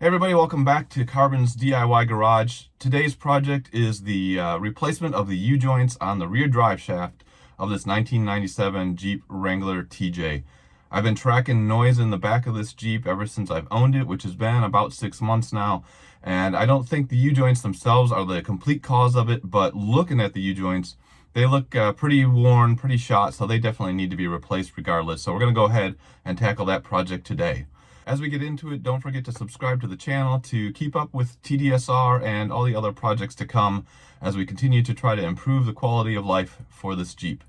Hey everybody, welcome back to Carbon's DIY Garage. Today's project is the replacement of the U-joints on the rear drive shaft of this 1997 Jeep Wrangler TJ. I've been tracking noise in the back of this Jeep ever since I've owned it, which has been about 6 months now. And I don't think the U-joints themselves are the complete cause of it, but looking at the U-joints, they look pretty worn, pretty shot, so they definitely need to be replaced regardless. So we're going to go ahead and tackle that project today. As we get into it, don't forget to subscribe to the channel to keep up with TDSR and all the other projects to come as we continue to try to improve the quality of life for this Jeep.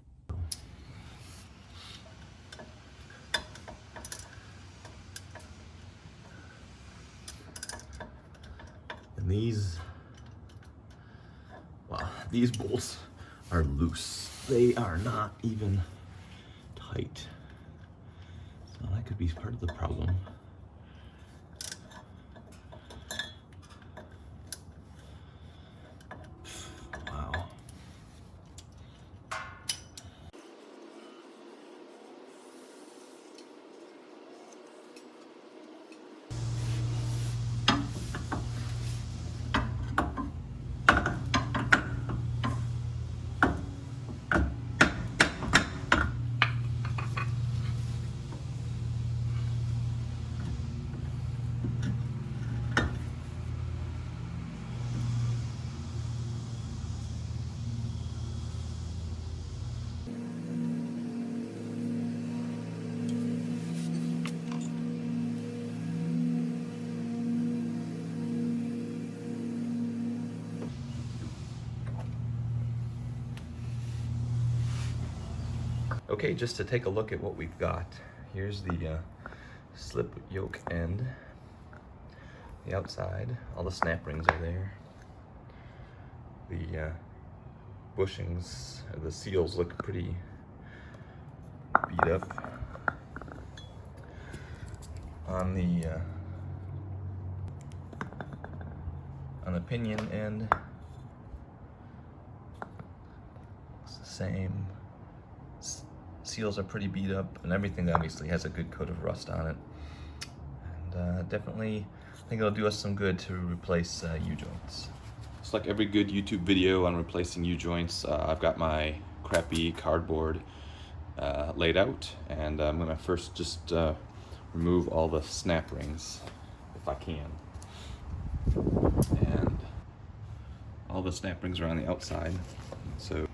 And these bolts are loose. They are not even tight. So that could be part of the problem. Wow. Okay, just to take a look at what we've got. Here's the slip yoke end. The outside, all the snap rings are there. The bushings, the seals look pretty beat up. On the pinion end, it's the same. Seals are pretty beat up, and everything obviously has a good coat of rust on it. And definitely, I think it'll do us some good to replace U-joints. Just like every good YouTube video on replacing U-joints, I've got my crappy cardboard laid out, and I'm gonna first just remove all the snap rings, if I can. And all the snap rings are on the outside, so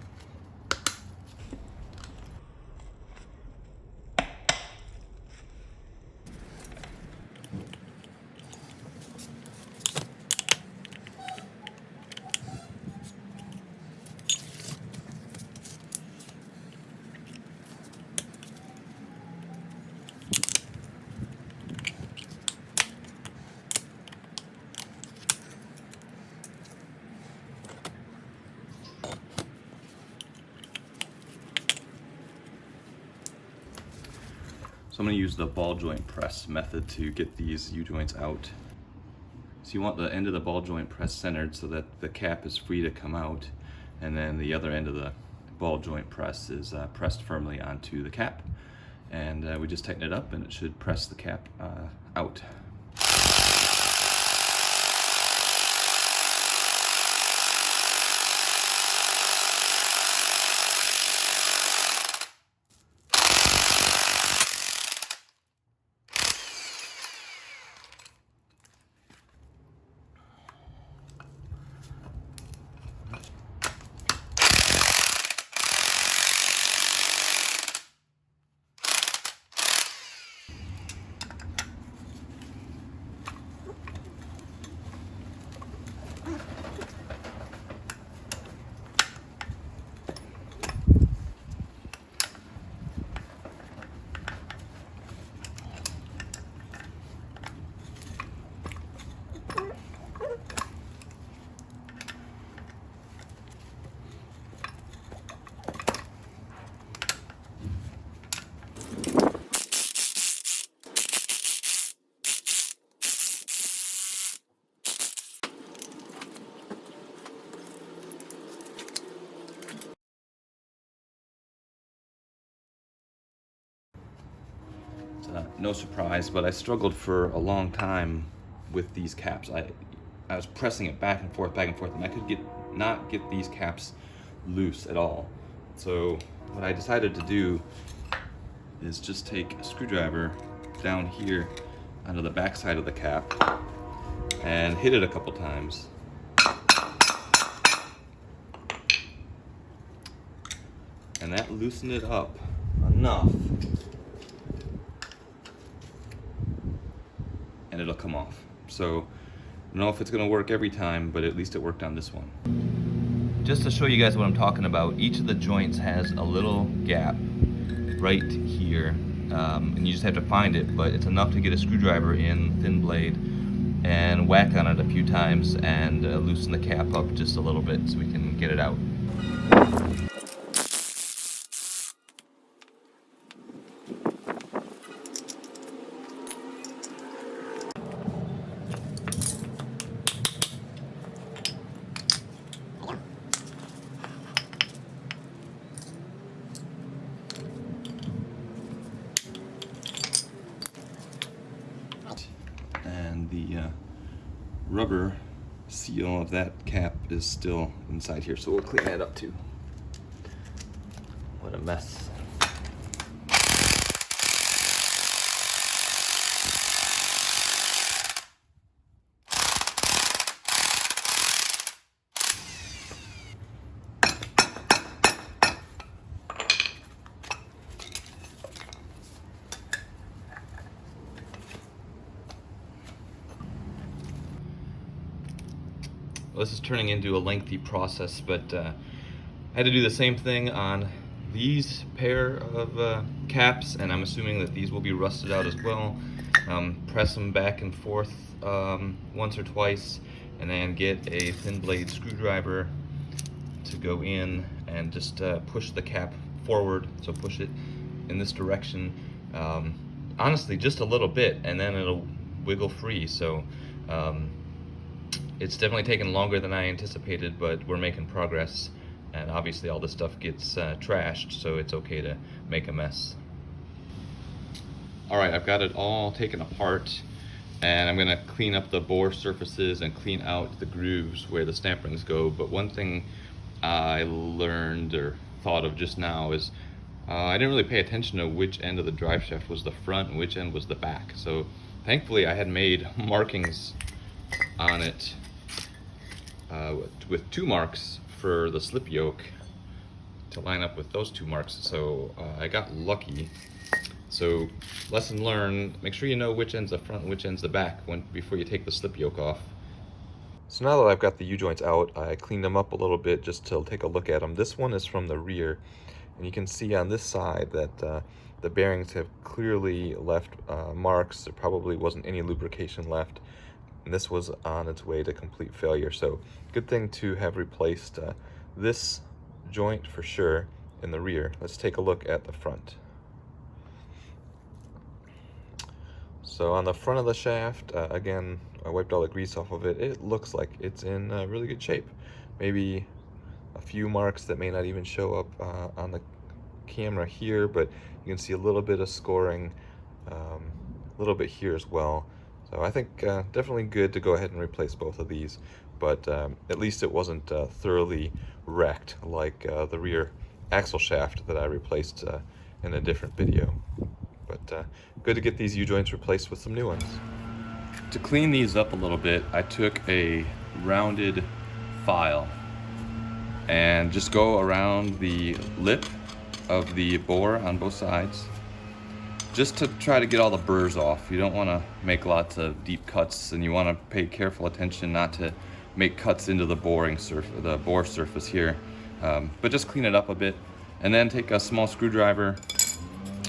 I'm going to use the ball joint press method to get these U-joints out. So you want the end of the ball joint press centered so that the cap is free to come out, and then the other end of the ball joint press is pressed firmly onto the cap. And we just tighten it up and it should press the cap out. No surprise, but I struggled for a long time with these caps. I was pressing it back and forth, and I could not get these caps loose at all. So what I decided to do is just take a screwdriver down here onto the back side of the cap and hit it a couple times. And that loosened it up enough, and it'll come off. So I don't know if it's gonna work every time, but at least it worked on this one. Just to show you guys what I'm talking about, each of the joints has a little gap right here, and you just have to find it, but it's enough to get a screwdriver in, thin blade, and whack on it a few times and loosen the cap up just a little bit so we can get it out. And the rubber seal of that cap is still inside here, so we'll clean that up too. What a mess. Well, this is turning into a lengthy process, but I had to do the same thing on these pair of caps, and I'm assuming that these will be rusted out as well. Press them back and forth once or twice, and then get a thin blade screwdriver to go in and just push the cap forward. So push it in this direction, honestly just a little bit, and then it'll wiggle free. So it's definitely taken longer than I anticipated, but we're making progress, and obviously all this stuff gets trashed, so it's okay to make a mess. All right, I've got it all taken apart, and I'm gonna clean up the bore surfaces and clean out the grooves where the snap rings go. But one thing I learned or thought of just now is I didn't really pay attention to which end of the drive shaft was the front and which end was the back. So thankfully I had made markings on it with 2 marks for the slip yoke to line up with those 2 marks. So I got lucky. So lesson learned, make sure you know which end's the front and which end's the back before you take the slip yoke off. So now that I've got the U-joints out, I cleaned them up a little bit just to take a look at them. This one is from the rear, and you can see on this side that the bearings have clearly left marks. There probably wasn't any lubrication left, and this was on its way to complete failure. So good thing to have replaced this joint for sure in the rear. Let's take a look at the front. So on the front of the shaft, again, I wiped all the grease off of it. It looks like it's in really good shape. Maybe a few marks that may not even show up on the camera here, but you can see a little bit of scoring, a little bit here as well. So I think definitely good to go ahead and replace both of these, but at least it wasn't thoroughly wrecked like the rear axle shaft that I replaced in a different video. But good to get these U-joints replaced with some new ones. To clean these up a little bit, I took a rounded file and just go around the lip of the bore on both sides, just to try to get all the burrs off. You don't want to make lots of deep cuts, and you want to pay careful attention not to make cuts into the the bore surface here, but just clean it up a bit, and then take a small screwdriver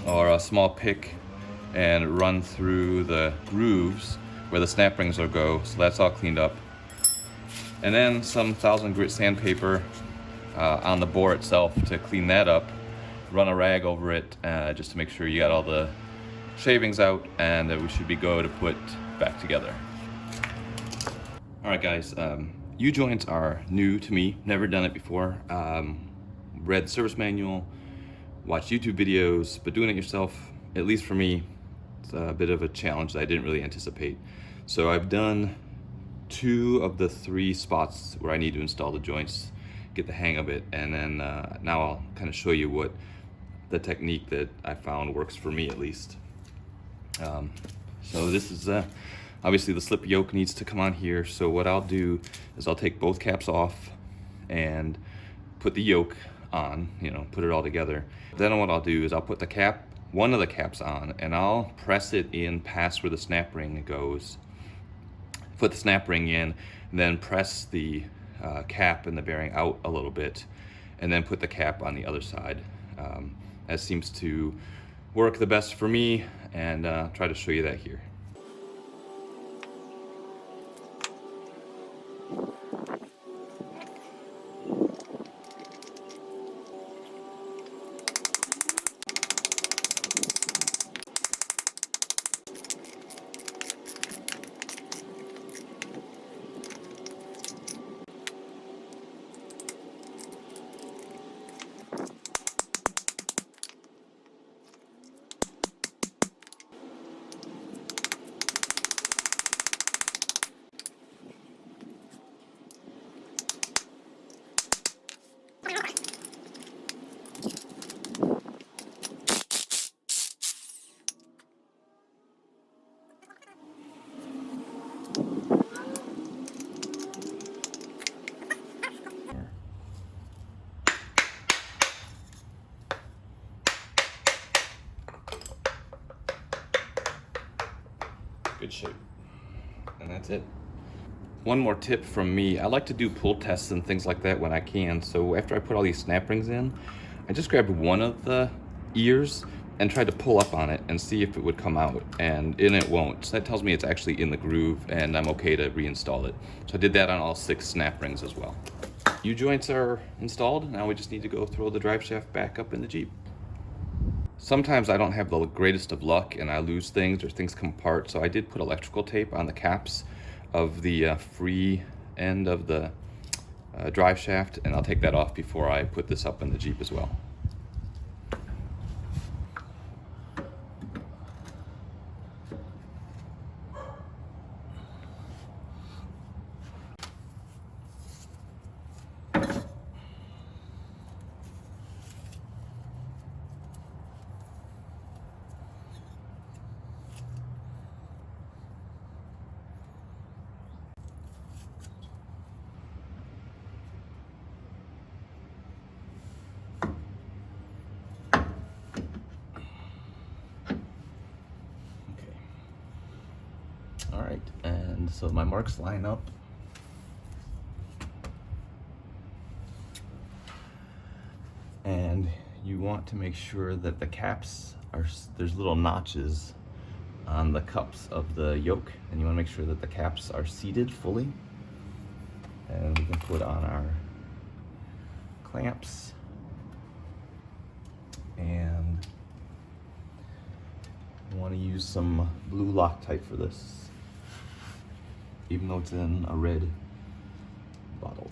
or a small pick and run through the grooves where the snap rings will go. So that's all cleaned up, and then some 1000 grit sandpaper on the bore itself to clean that up. Run a rag over it just to make sure you got all the shavings out, and we should be good to put back together. All right, guys, U-joints are new to me, never done it before. Read the service manual, watched YouTube videos, but doing it yourself, at least for me, it's a bit of a challenge that I didn't really anticipate. So I've done 2 of the 3 spots where I need to install the joints, get the hang of it, and then now I'll kind of show you what the technique that I found works for me at least. So this is obviously the slip yoke needs to come on here. So what I'll do is I'll take both caps off and put the yoke on, put it all together. Then what I'll do is I'll put one of the caps on, and I'll press it in past where the snap ring goes. Put the snap ring in, and then press the cap and the bearing out a little bit, and then put the cap on the other side. That seems to work the best for me, and try to show you that here. Good shape. And that's it. One more tip from me. I like to do pull tests and things like that when I can. So after I put all these snap rings in, I just grabbed one of the ears and tried to pull up on it and see if it would come out, and it won't. So that tells me it's actually in the groove and I'm okay to reinstall it. So I did that on all 6 snap rings as well. U-joints are installed. Now we just need to go throw the drive shaft back up in the Jeep. Sometimes I don't have the greatest of luck and I lose things or things come apart, so I did put electrical tape on the caps of the free end of the drive shaft, and I'll take that off before I put this up in the Jeep as well. All right, and so my marks line up. And you want to make sure that the caps there's little notches on the cups of the yoke, and you want to make sure that the caps are seated fully. And we can put on our clamps, and you want to use some blue Loctite for this, even though it's in a red bottle.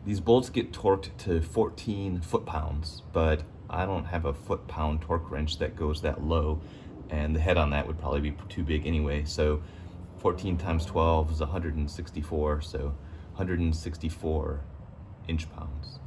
These bolts get torqued to 14 foot-pounds, but I don't have a foot-pound torque wrench that goes that low, and the head on that would probably be too big anyway. So 14 times 12 is 164, so 164 inch-pounds.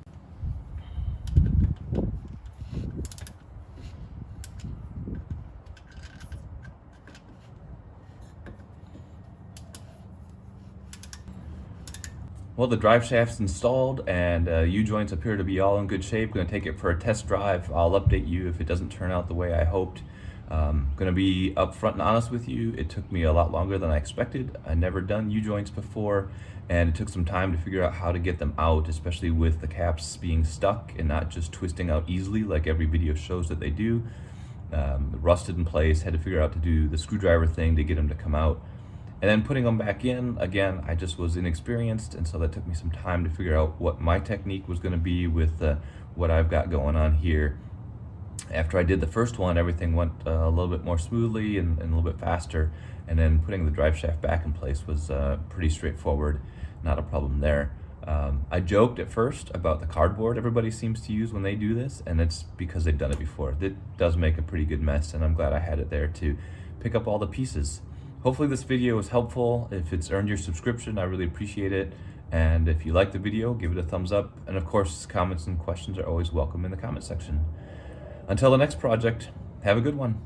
Well, the drive shaft's installed and U-joints appear to be all in good shape. Going to take it for a test drive. I'll update you if it doesn't turn out the way I hoped. Going to be upfront and honest with you. It took me a lot longer than I expected. I'd never done U-joints before, and it took some time to figure out how to get them out, especially with the caps being stuck and not just twisting out easily like every video shows that they do. Rusted in place, had to figure out to do the screwdriver thing to get them to come out. And then putting them back in, again, I just was inexperienced, and so that took me some time to figure out what my technique was going to be with what I've got going on here. After I did the first one, everything went a little bit more smoothly and a little bit faster, and then putting the drive shaft back in place was pretty straightforward, not a problem there. I joked at first about the cardboard everybody seems to use when they do this, and it's because they've done it before. It does make a pretty good mess, and I'm glad I had it there to pick up all the pieces. Hopefully this video was helpful. If it's earned your subscription, I really appreciate it. And if you like the video, give it a thumbs up. And of course, comments and questions are always welcome in the comment section. Until the next project, have a good one.